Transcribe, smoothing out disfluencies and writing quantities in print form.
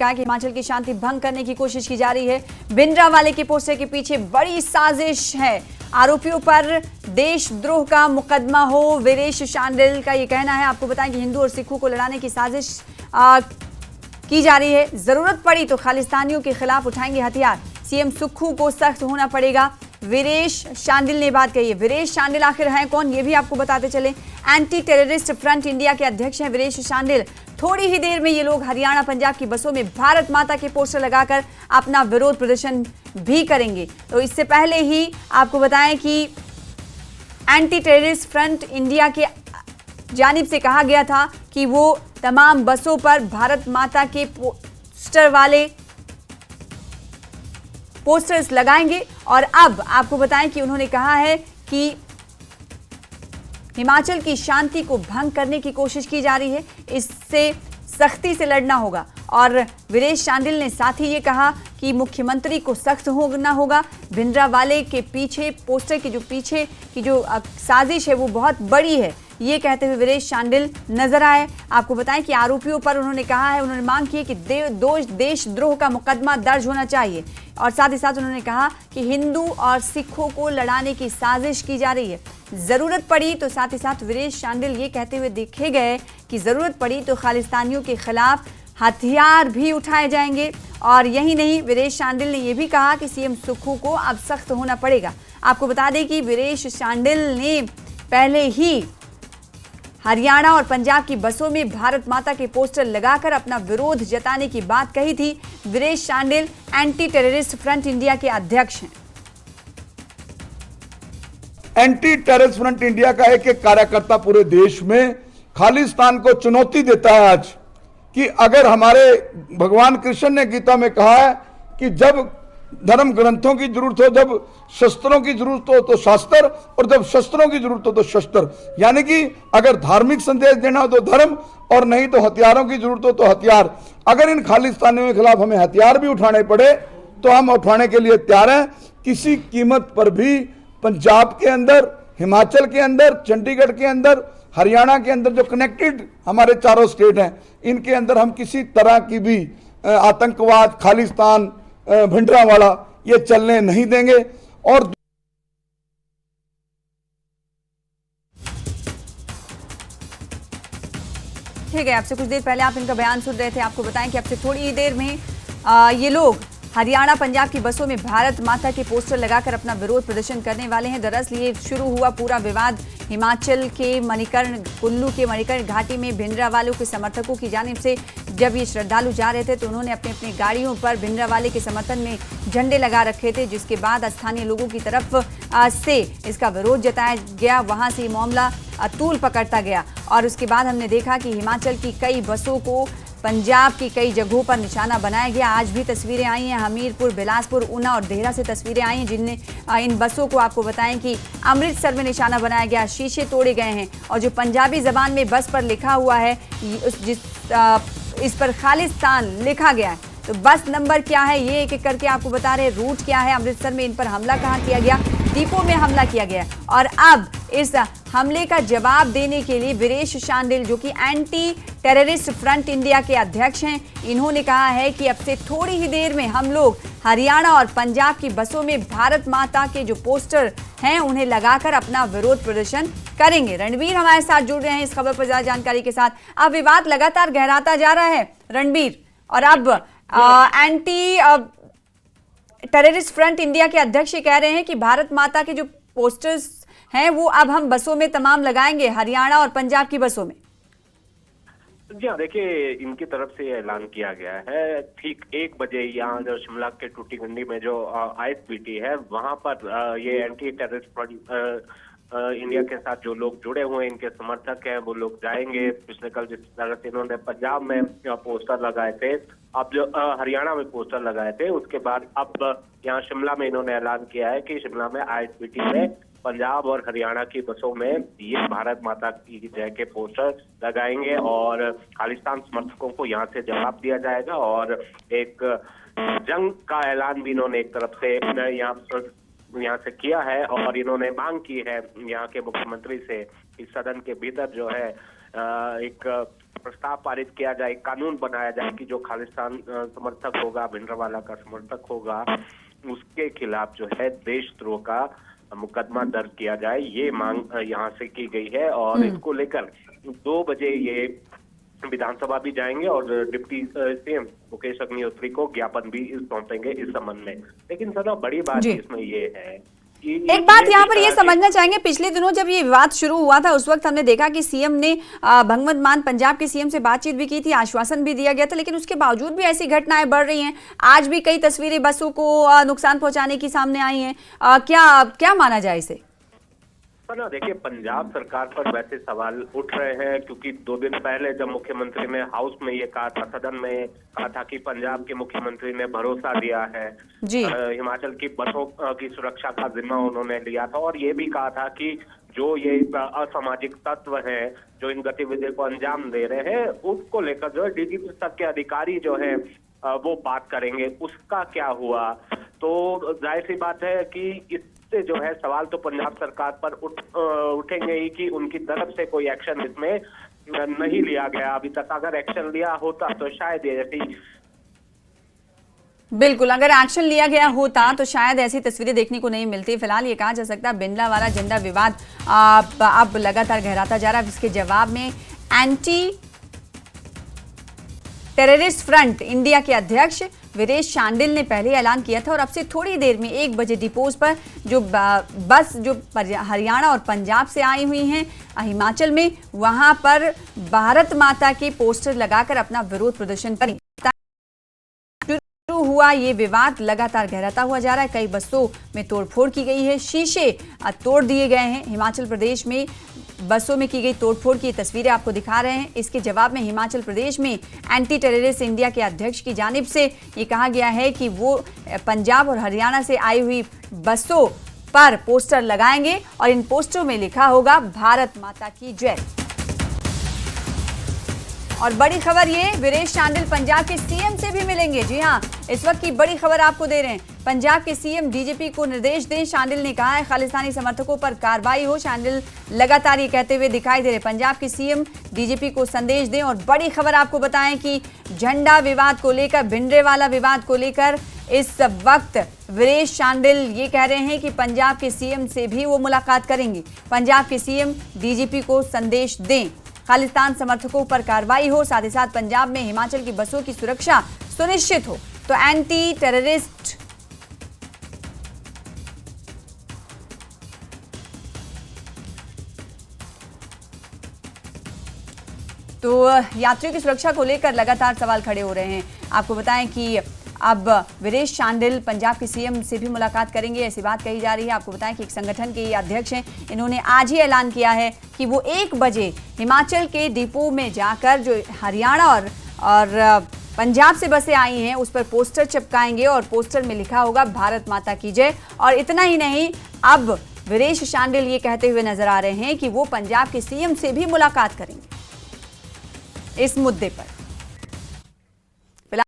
कहा कि हिमाचल की शांति भंग करने की कोशिश की जा रही है। भिंडरावाले के पोस्टर के पीछे बड़ी साजिश है। आरोपियों पर देशद्रोह का मुकदमा हो, वीरेश शांडिल का ये कहना है। आपको बताएं कि हिंदू और सिखों को लड़ाने की साजिश की जा रही है। जरूरत पड़ी तो खालिस्तानियों के खिलाफ उठाएंगे हथियार। सीएम सुक्खू को सख्त होना पड़ेगा, वीरेश शांडिल ने बात कही है। वीरेश शांडिल आखिर हैं कौन, ये भी आपको बताते चले। एंटी टेररिस्ट फ्रंट इंडिया के अध्यक्ष हैं वीरेश शांडिल। थोड़ी ही देर में ये लोग हरियाणा पंजाब की बसों में भारत माता के पोस्टर लगाकर अपना विरोध प्रदर्शन भी करेंगे। तो इससे पहले ही आपको बताएं कि एंटी टेररिस्ट फ्रंट इंडिया के जानिब से कहा गया था कि वो तमाम बसों पर भारत माता के पोस्टर वाले पोस्टर्स लगाएंगे। और अब आपको बताएं कि उन्होंने कहा है कि हिमाचल की शांति को भंग करने की कोशिश की जा रही है, इससे सख्ती से लड़ना होगा। और वीरेश शांडिल ने साथ ही ये कहा कि मुख्यमंत्री को सख्त होना होगा। भिंडरावाले के पीछे पोस्टर के पीछे की जो साजिश है वो बहुत बड़ी है, ये कहते हुए वीरेश शांडिल नजर आए। आपको बताएं कि आरोपियों पर उन्होंने कहा है, उन्होंने मांग की है कि देशद्रोह का मुकदमा दर्ज होना चाहिए। और साथ ही साथ उन्होंने कहा कि हिंदू और सिखों को लड़ाने की साजिश की जा रही है। जरूरत पड़ी तो साथ ही साथ वीरेश शांडिल ये कहते हुए देखे गए कि जरूरत पड़ी तो खालिस्तानियों के खिलाफ हथियार भी उठाए जाएंगे। और यही नहीं, वीरेश शांडिल ने यह भी कहा कि सीएम सुक्खू को अब सख्त होना पड़ेगा। आपको बता दें कि वीरेश शांडिल ने पहले ही हरियाणा और पंजाब की बसों में भारत माता के पोस्टर लगाकर अपना विरोध जताने की बात कही थी। Viresh Shandil anti terrorist front India के अध्यक्ष हैं। एंटी टेररिस्ट फ्रंट इंडिया का एक एक कार्यकर्ता पूरे देश में खालिस्तान को चुनौती देता है आज कि अगर हमारे भगवान कृष्ण ने गीता में कहा है कि जब धर्म ग्रंथों की जरूरत हो, जब शस्त्रों की जरूरत हो तो शास्त्र, और जब शस्त्रों की जरूरत हो तो शस्त्र। यानी कि अगर धार्मिक संदेश देना हो तो धर्म, और नहीं तो हथियारों की जरूरत हो तो हथियार। अगर इन खालिस्तानियों के खिलाफ हमें हथियार भी उठाने पड़े तो हम उठाने के लिए तैयार हैं, किसी कीमत पर भी। पंजाब के अंदर, हिमाचल के अंदर, चंडीगढ़ के अंदर, हरियाणा के अंदर जो कनेक्टेड हमारे चारों स्टेट हैं, इनके अंदर हम किसी तरह की भी आतंकवाद, खालिस्तान, भिंडरावाला ये चलने नहीं देंगे। और ठीक है, आपसे कुछ देर पहले आप इनका बयान सुन रहे थे। आपको बताएं कि अब से थोड़ी ही देर में ये लोग हरियाणा पंजाब की बसों में भारत माता के पोस्टर लगाकर अपना विरोध प्रदर्शन करने वाले हैं। दरअसल ये शुरू हुआ पूरा विवाद हिमाचल के मणिकर्ण, कुल्लू के मणिकर्ण घाटी में भिंडरावालों के समर्थकों की जानिब से जब ये श्रद्धालु जा रहे थे तो उन्होंने अपनी अपनी गाड़ियों पर भिंडरावाले के समर्थन में झंडे लगा रखे थे, जिसके बाद स्थानीय लोगों की तरफ से इसका विरोध जताया गया। वहां से ये मामला तूल पकड़ता गया और उसके बाद हमने देखा कि हिमाचल की कई बसों को पंजाब की कई जगहों पर निशाना बनाया गया। आज भी तस्वीरें आई हैं, हमीरपुर, बिलासपुर, ऊना और देहरा से तस्वीरें आई हैं, जिनने इन बसों को आपको बताएं कि अमृतसर में निशाना बनाया गया, शीशे तोड़े गए हैं। और जो पंजाबी जबान में बस पर लिखा हुआ है, इस पर खालिस्तान लिखा गया है। तो बस नंबर क्या है ये एक एक करके आपको बता रहे हैं, रूट क्या है, अमृतसर में इन पर हमला कहाँ किया गया, डिपो में हमला किया गया। और अब इस हमले का जवाब देने के लिए वीरेश शांडिल, जो कि एंटी टेररिस्ट फ्रंट इंडिया के अध्यक्ष हैं, इन्होंने कहा है कि अब से थोड़ी ही देर में हम लोग हरियाणा और पंजाब की बसों में भारत माता के जो पोस्टर हैं उन्हें लगाकर अपना विरोध प्रदर्शन करेंगे। रणबीर हमारे साथ जुड़ रहे हैं इस खबर पर ज्यादा जानकारी के साथ। अब विवाद लगातार गहराता जा रहा है रणबीर, और अब एंटी टेररिस्ट फ्रंट इंडिया के अध्यक्ष कह रहे हैं कि भारत माता के जो पोस्टर्स हैं वो अब हम बसों में तमाम लगाएंगे, हरियाणा और पंजाब की बसों में। जी हाँ, देखिए इनकी तरफ से ऐलान किया गया है ठीक 1 बजे यहाँ जो शिमला के टूटीगंडी में जो आईएसबीटी है वहां पर ये एंटी टेररिस्ट फ्रंट इंडिया के साथ जो लोग जुड़े हुए हैं, इनके समर्थक हैं, वो लोग जाएंगे। पिछले कल जिस तरह से इन्होंने पंजाब में पोस्टर लगाए थे, अब जो हरियाणा में पोस्टर लगाए थे, उसके बाद अब यहाँ शिमला में इन्होंने ऐलान किया है कि शिमला में आईएसबीटी में पंजाब और हरियाणा की बसों में ये भारत माता की जय के पोस्टर लगाएंगे और खालिस्तान समर्थकों को यहाँ से जवाब दिया जाएगा। और एक जंग का ऐलान भी इन्होंने एक तरफ से यहाँ से किया है और इन्होंने मांग की है यहाँ के मुख्यमंत्री से इस सदन के भीतर जो है एक प्रस्ताव पारित किया जाए, कानून बनाया जाए कि जो खालिस्तान समर्थक होगा, भिंडरावाला का समर्थक होगा, उसके खिलाफ जो है देशद्रोह का मुकदमा दर्ज किया जाए। ये मांग यहाँ से की गई है और इसको लेकर 2 बजे ये विधानसभा भी जाएंगे और डिप्टी सीएम मुकेश अग्निहोत्री को ज्ञापन भी सौंपेंगे इस संबंध में। लेकिन सर बड़ी बात इसमें ये है, एक बात यहाँ पर ये समझना चाहेंगे, पिछले दिनों जब ये विवाद शुरू हुआ था उस वक्त हमने देखा कि सीएम ने भगवंत मान पंजाब के सीएम से बातचीत भी की थी, आश्वासन भी दिया गया था, लेकिन उसके बावजूद भी ऐसी घटनाएं बढ़ रही हैं। आज भी कई तस्वीरें बसों को नुकसान पहुंचाने की सामने आई हैं। क्या माना जाए इसे? ना देखिए, पंजाब सरकार पर वैसे सवाल उठ रहे हैं क्योंकि 2 दिन पहले जब मुख्यमंत्री ने हाउस में ये कहा था, सदन में कहा था कि पंजाब के मुख्यमंत्री ने भरोसा दिया है जी, हिमाचल की बसों की सुरक्षा का जिम्मा उन्होंने लिया था और ये भी कहा था कि जो ये असामाजिक तत्व हैं जो इन गतिविधियों को अंजाम दे रहे हैं उसको लेकर जो है डीजीपी स्तर के अधिकारी जो है वो बात करेंगे। उसका क्या हुआ? तो जाहिर सी बात है कि से जो है सवाल तो पंजाब सरकार पर उठेंगे ही कि उनकी तरफ से कोई एक्शन इसमें नहीं लिया गया अभी तक। अगर एक्शन लिया होता तो शायद ये ऐसी बिल्कुल, अगर एक्शन लिया गया होता तो शायद ऐसी तस्वीरें देखने को नहीं मिलती। फिलहाल ये कहा जा सकता है भिंडरावाला झंडा विवाद अब लगातार गहराता जा रहा है। इसके जवाब में एंटी टेररिस्ट फ्रंट इंडिया के अध्यक्ष वीरेश शांडिल ने पहले ऐलान किया था और अब से थोड़ी देर में 1 बजे डिपोज पर जो बस जो हरियाणा और पंजाब से आई हुई हैं हिमाचल में, वहां पर भारत माता के पोस्टर लगाकर अपना विरोध प्रदर्शन करें। शुरू हुआ ये विवाद लगातार गहराता हुआ जा रहा है। कई बसों में तोड़फोड़ की गई है, शीशे तोड़ दिए गए हैं। हिमाचल प्रदेश में बसों में की गई तोड़फोड़ की तस्वीरें आपको दिखा रहे हैं। इसके जवाब में हिमाचल प्रदेश में एंटी टेररिस्ट इंडिया के अध्यक्ष की जानिब से ये कहा गया है कि वो पंजाब और हरियाणा से आई हुई बसों पर पोस्टर लगाएंगे और इन पोस्टरों में लिखा होगा भारत माता की जय। और बड़ी खबर ये, वीरेश शांडिल पंजाब के सीएम से भी मिलेंगे। जी हां, इस वक्त की बड़ी खबर आपको दे रहे हैं। पंजाब के सीएम डीजीपी को निर्देश दें। शांडिल ने कहा है खालिस्तानी समर्थकों पर कार्रवाई हो। शांडिल लगातार ये कहते हुए दिखाई दे रहे। पंजाब के सीएम डीजीपी को संदेश दें। और बड़ी खबर आपको बताएं कि झंडा विवाद को लेकर, भिंडरावाला विवाद को लेकर इस वक्त वीरेश शांडिल ये कह रहे हैं कि पंजाब के सीएम से भी वो मुलाकात करेंगे। पंजाब के सीएम डीजीपी को संदेश दें, खालिस्तान समर्थकों पर कार्रवाई हो, साथ ही साथ पंजाब में हिमाचल की बसों की सुरक्षा सुनिश्चित हो। तो एंटी टेररिस्ट तो यात्रियों की सुरक्षा को लेकर लगातार सवाल खड़े हो रहे हैं। आपको बताएं कि अब वीरेश शांडिल पंजाब के सीएम से भी मुलाकात करेंगे, ऐसी बात कही जा रही है। आपको बताएं कि एक संगठन के अध्यक्ष हैं, इन्होंने आज ही ऐलान किया है कि वो 1 बजे हिमाचल के डिपो में जाकर जो हरियाणा और पंजाब से बसें आई हैं उस पर पोस्टर चिपकाएंगे और पोस्टर में लिखा होगा भारत माता की जय। और इतना ही नहीं, अब वीरेश शांडिल ये कहते हुए नजर आ रहे हैं कि वो पंजाब के सीएम से भी मुलाकात करेंगे इस मुद्दे पर।